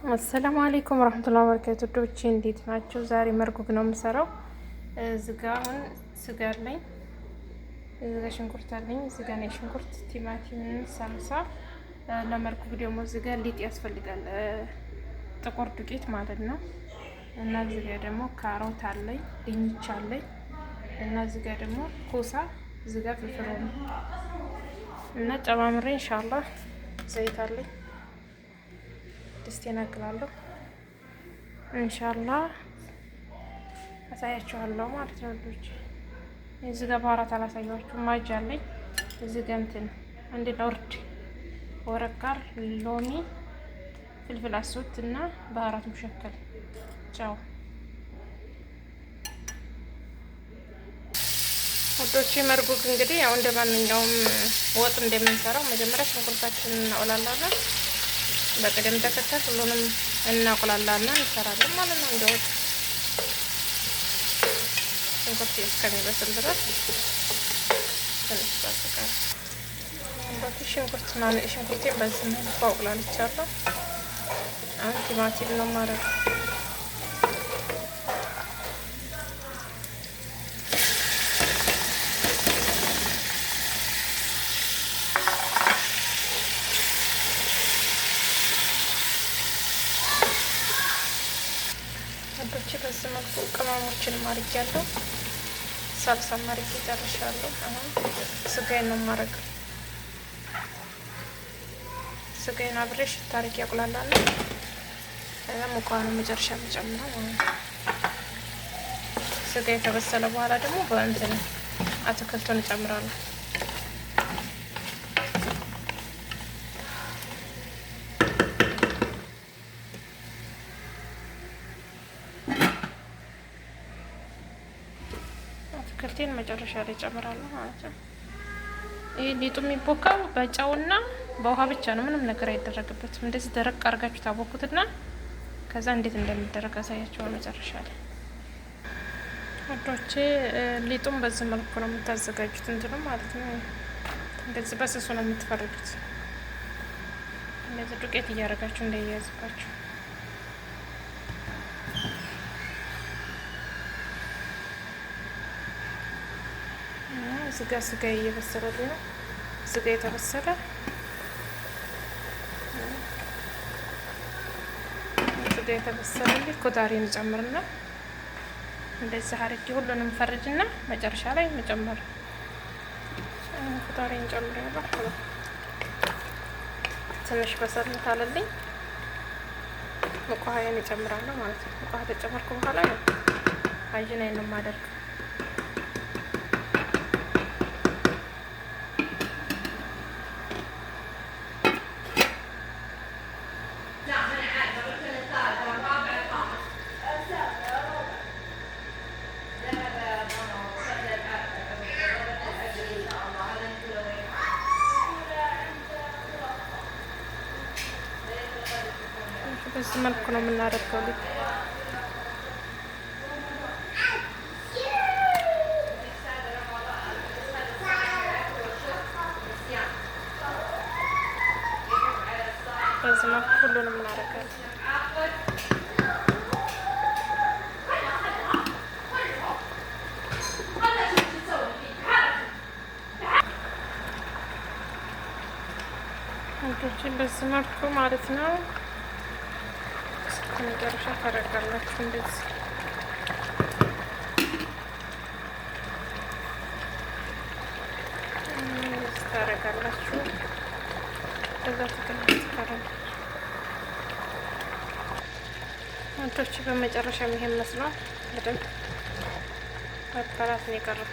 አሰላሙ አለይኩም ወራህመቱላሂ ወበረካቱ። ዶቼ እንዴት ናቸው? ዛሬ መርጉግ ነው የምሰራው። እዚጋ አሁን ስጋ አለኝ፣ እዚጋ ሽንኩርት አለኝ፣ እዚጋ ነው ሽንኩርት፣ ቲማቲም፣ ሳልሳ። ለመርጉግ ደግሞ እዚጋ ሊጥ ያስፈልጋል፣ ጥቁር ዱቄት ማለት ነው። እና እዚጋ ደግሞ ካሮት አለኝ፣ ድንች አለኝ እና እዚጋ ደግሞ ኮሳ፣ እዚጋ ፍርፍር ነው እና ጨማምሬ ኢንሻአላህ ዘይት አለኝ ድስቴን አግላለሁ ኢንሻአላህ አሳያችኋለሁ ማለት ነው ልጆች። እዚህ ጋር ባህራት አላሳያችሁም። ማጅ አለኝ እዚህ ጋር እንትን አንድ ለወርድ ወረቃር፣ ሎሚ፣ ፍልፍል አስወት እና ባህራት ሙሸከል ጫው ወዶቼ። መርጉግ እንግዲህ ያው እንደማንኛውም ወጥ እንደምንሰራው መጀመሪያ ሽንኩርታችንን እናቆላላለን። በቅደም ተከተል ሁሉንም እናቆላላና እንሰራለን ማለት ነው። እንደው ሽንኩርት እስከሚበስል ድረስ ትንሽ ታስቃል። እንደዚህ ሽንኩርቴ በዚህ መልኩ አቁላልቻለሁ። አሁን ቲማቲም ነው ማለት ወዶቼ። በዚህ መልኩ ቅመሞችን ማርጃለሁ። ሳልሳ ማርጄ ጨርሻለሁ። አሁን ስጋዬን ነው ማረገው። ስጋዬን አብሬ ሽታ አድርጌ አቁላላለሁ። ከዛ ሙቋ ነው መጨረሻ የምጨምረው ማለት ነው። ስጋዬ ከበሰለ በኋላ ደግሞ በእንትን አትክልቱን እጨምራለሁ። አትክልቴን መጨረሻ ላይ ጨምራለሁ ማለት ነው። ይሄ ሊጡ የሚቦካው በጨውና በውሃ ብቻ ነው። ምንም ነገር አይደረግበትም። እንደዚህ ደረቅ አድርጋችሁ ታቦኩትና ከዛ እንዴት እንደሚደረግ አሳያችኋለሁ መጨረሻ ላይ ወዶቼ። ሊጡም በዚህ መልኩ ነው የምታዘጋጁት እንትኑ ማለት ነው። እንደዚህ በስሱ ነው የምትፈርዱት። እንደዚህ ዱቄት እያደረጋችሁ እንዳይያዝባችሁ። ስጋ እየበሰለልኝ ነው። ስጋ የተበሰለ ኮዳሪን ጨምርና እንደዚህ አድርጌ ሁሉንም ፈርጅና መጨረሻ ላይ መጨመር ኮዳሪን ጨምራለሁ። ትንሽ በሰል ታለልኝ ሙቅ ውሃዬን እጨምራለሁ ማለት ነው። ሙቅ ውሃ ተጨመርኩ በኋላ ነው አጅናዬን ነው የማደርገው። በዚህ መልኩ ነው የምናደርገው። በዚህ መልኩ ሁሉንም እናደርጋለን። በዚህ መልኩ ማለት ነው። መጨረሻ ታደርጋላችሁ እንደዚህ ታደርጋላችሁ። ከዛ ትከላላችሁ ወንዶች። በመጨረሻ ይሄን መስሏል። በደንብ መበላት ነው የቀረው።